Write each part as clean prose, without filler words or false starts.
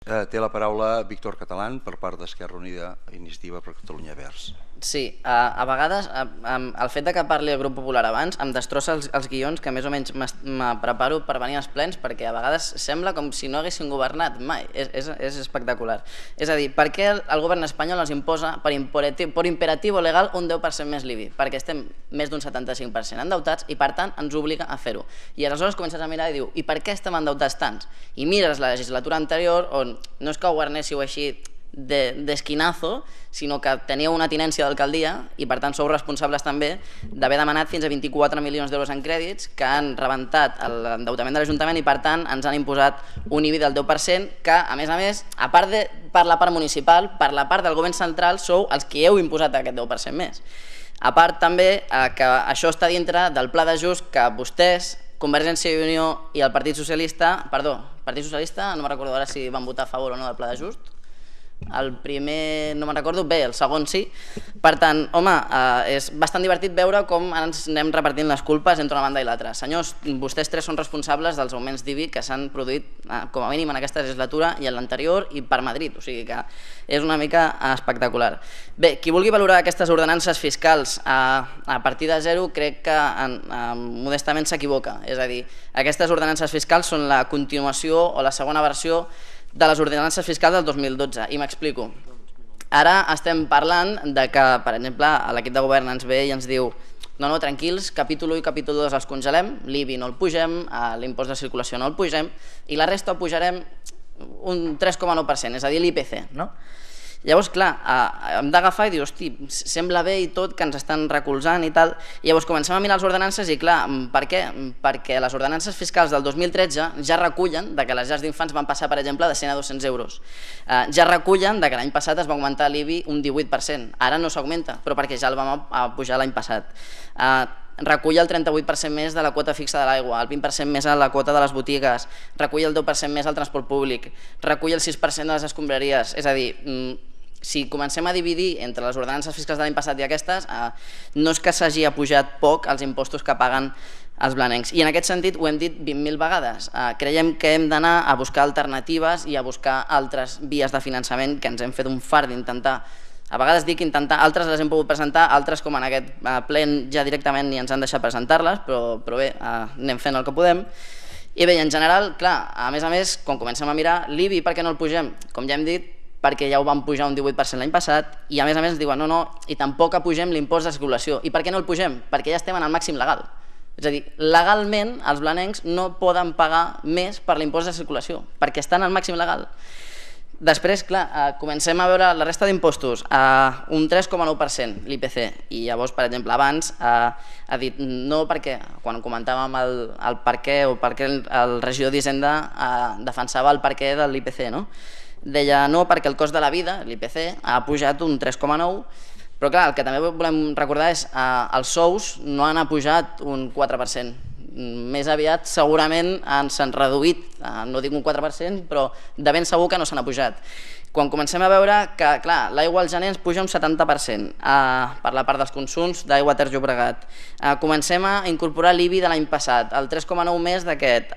Té la paraula Víctor Catalán per part d'Esquerra Unida Iniciativa per Catalunya Verds. Sí, a vegades el fet de que parli el grup popular abans em destrossa els guions que més o menys me preparo per venir als plens, perquè a vegades sembla com si no haguessin governat mai. És espectacular. És a dir, per què el govern espanyol ens imposa per imperatiu legal un 10% més l'IBI? Perquè estem més d'un 75% endeutats i per tant ens obliga a fer-ho. I aleshores comences a mirar i diu, i per què estem endeutats tants? I mires la legislatura anterior on no és que governéssiu així d'esquinazo, sinó que teníeu una tinència d'alcaldia i per tant sou responsables també d'haver demanat fins a 24 milions d'euros en crèdits que han rebentat l'endeutament de l'Ajuntament i per tant ens han imposat un IBI del 10% que a més, a part de per la part municipal, per la part del govern central sou els que heu imposat aquest 10% més. A part també que això està dintre del pla d'ajust que vostès, Convergència i Unió i el Partit Socialista, no me'n recordo ara si van votar a favor o no del pla d'ajust. El primer no me'n recordo, bé, el segon sí. Per tant, home, és bastant divertit veure com ens anem repartint les culpes entre una banda i l'altra. Senyors, vostès tres són responsables dels augments d'IBI que s'han produït com a mínim en aquesta legislatura i en l'anterior i per Madrid, o sigui que és una mica espectacular. Bé, qui vulgui valorar aquestes ordenances fiscals a partir de zero crec que modestament s'equivoca. És a dir, aquestes ordenances fiscals són la continuació o la segona versió de les ordenances fiscals del 2012, i m'explico. Ara estem parlant de que, per exemple, l'equip de govern ens ve i ens diu no, tranquils, capítol 1 i capítol 2 els congelem, l'IBI no el pugem, l'impost de circulació no el pugem i la resta ho pujarem un 3,9%, és a dir, l'IPC. Llavors, clar, hem d'agafar i dir, hosti, sembla bé i tot que ens estan recolzant i tal, i llavors comencem a mirar les ordenances i clar, per què? Perquè les ordenances fiscals del 2013 ja recullen que les llars d'infants van passar, per exemple, de 100 a 200 euros. Ja recullen que l'any passat es va augmentar l'IBI un 18%, ara no s'augmenta, però perquè ja el vam pujar l'any passat. Recull el 38% més de la quota fixa de l'aigua, el 20% més a la quota de les botigues, recull el 10% més al transport públic, recull el 6% de les escombraries, és a dir, si comencem a dividir entre les ordenances fiscals de l'any passat i aquestes, no és que s'hagi apujat poc els impostos que paguen els blanencs. I en aquest sentit ho hem dit 20.000 vegades. Creiem que hem d'anar a buscar alternatives i a buscar altres vies de finançament que ens hem fet un fart d'intentar. A vegades dic intentar, altres les hem pogut presentar, altres com en aquest ple ja directament ni ens han deixat presentar-les, però bé, anem fent el que podem. I bé, en general, clar, a més, quan comencem a mirar l'IBI, per què no el pugem? Com ja hem dit, perquè ja ho vam pujar un 18% l'any passat i a més ens diuen no, i tampoc apugem l'impost de circulació. I per què no el pugem? Perquè ja estem en el màxim legal. És a dir, legalment els blanencs no poden pagar més per l'impost de circulació, perquè estan al màxim legal. Després, clar, comencem a veure la resta d'impostos, un 3,9% l'IPC, i llavors, per exemple, abans ha dit no perquè, quan comentàvem el per què o per què el regidor d'Hisenda defensava el per què de l'IPC, no? Deia no perquè el cost de la vida, l'IPC, ha pujat un 3,9%, però clar, el que també volem recordar és que els sous no han pujat un 4%, més aviat segurament s'han reduït, no dic un 4%, però de ben segur que no s'han pujat. Quan comencem a veure que l'aigua al gener ens puja un 70% per la part dels consums d'aigua Ter Llobregat, comencem a incorporar l'IBI de l'any passat, el 3,9 més d'aquest,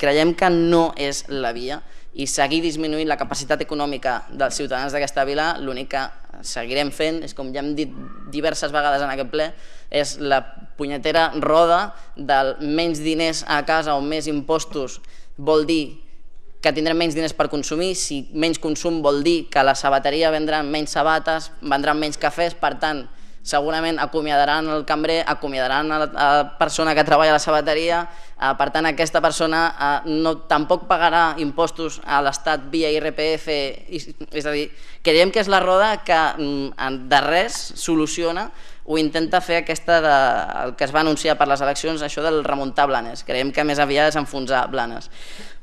creiem que no és la via i seguir disminuint la capacitat econòmica dels ciutadans d'aquesta vila, l'únic que seguirem fent és, com ja hem dit diverses vegades en aquest ple, és la punyetera roda del menys diners a casa o més impostos vol dir que tindrem menys diners per consumir, si menys consum vol dir que a la sabateria vendran menys sabates, vendran menys cafès, per tant, segurament acomiadaran el cambrer, acomiadaran la persona que treballa a la sabateria, per tant aquesta persona tampoc pagarà impostos a l'Estat via IRPF, és a dir, creiem que és la roda que de res soluciona o intenta fer el que es va anunciar per les eleccions, això del remuntar Blanes. Creiem que més aviat és enfonsar Blanes.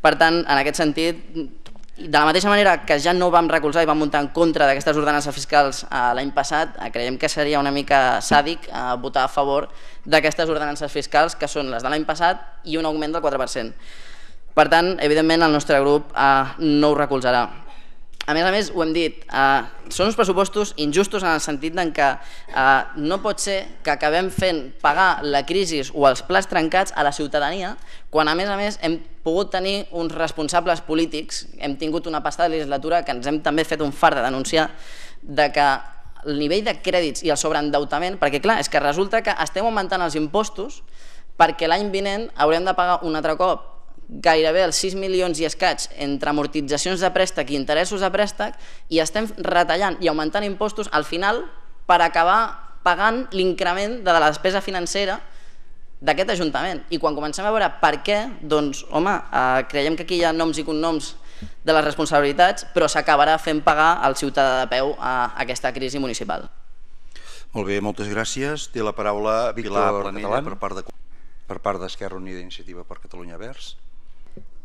Per tant, en aquest sentit, de la mateixa manera que ja no vam recolzar i vam muntar en contra d'aquestes ordenances fiscals l'any passat, creiem que seria una mica sàdic votar a favor d'aquestes ordenances fiscals que són les de l'any passat i un augment del 4%. Per tant, evidentment, el nostre grup no ho recolzarà. A més, ho hem dit, són uns pressupostos injustos en el sentit que no pot ser que acabem fent pagar la crisi o els plats trencats a la ciutadania quan a més hem pogut tenir uns responsables polítics, hem tingut una passada legislatura que ens hem també fet un fart de denunciar de que el nivell de crèdits i el sobreendeutament, perquè clar, és que resulta que estem augmentant els impostos perquè l'any vinent haurem de pagar un altre cop gairebé els 6 milions i escaig entre amortitzacions de préstec i interessos de préstec i estem retallant i augmentant impostos al final per acabar pagant l'increment de la despesa financera d'aquest Ajuntament. I quan comencem a veure per què, doncs, home, creiem que aquí hi ha noms i cognoms de les responsabilitats, però s'acabarà fent pagar al ciutadà de peu a aquesta crisi municipal. Molt bé, moltes gràcies. Té la paraula Pilar Planella per part d'Esquerra Unida i Iniciativa per Catalunya Verds.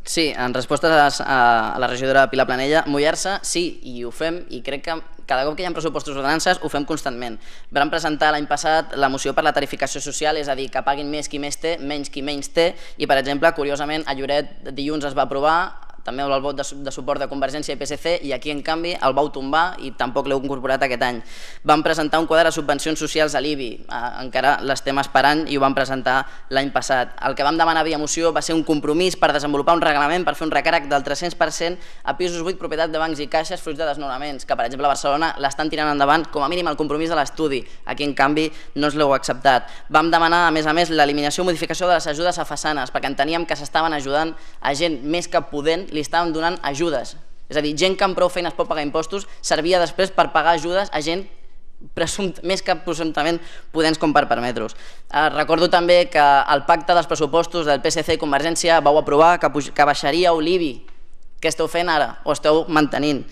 Sí, en resposta a la regidora Pilar Planella, mullar-se sí, i ho fem, i crec que cada cop que hi ha pressupostos d'ordenances ho fem constantment. Vam presentar l'any passat la moció per la tarificació social, és a dir, que paguin més qui més té, menys qui menys té, i per exemple, curiosament, a Lloret dilluns es va aprovar, també amb el vot de suport de Convergència i PSC, i aquí en canvi el vau tombar i tampoc l'heu incorporat aquest any. Vam presentar un quadre de subvencions socials a l'IBI, encara l'estem esperant i ho vam presentar l'any passat. El que vam demanar via moció va ser un compromís per desenvolupar un reglament per fer un recàrrec del 300% a pisos buits propietat de bancs i caixes fruits de desnonaments, que per exemple a Barcelona l'estan tirant endavant com a mínim el compromís de l'estudi, aquí en canvi no es l'heu acceptat. Vam demanar a més l'eliminació o modificació de les ajudes a façanes, perquè enteníem que s'estaven ajudant a gent més que podent, li estàvem donant ajudes. És a dir, gent que amb prou feines pot pagar impostos servia després per pagar ajudes a gent més que presumptament podents com per permetre-us. Recordo també que el pacte dels pressupostos del PSC i Convergència vau aprovar que baixaríeu l'IBI. Què esteu fent ara? O esteu mantenint?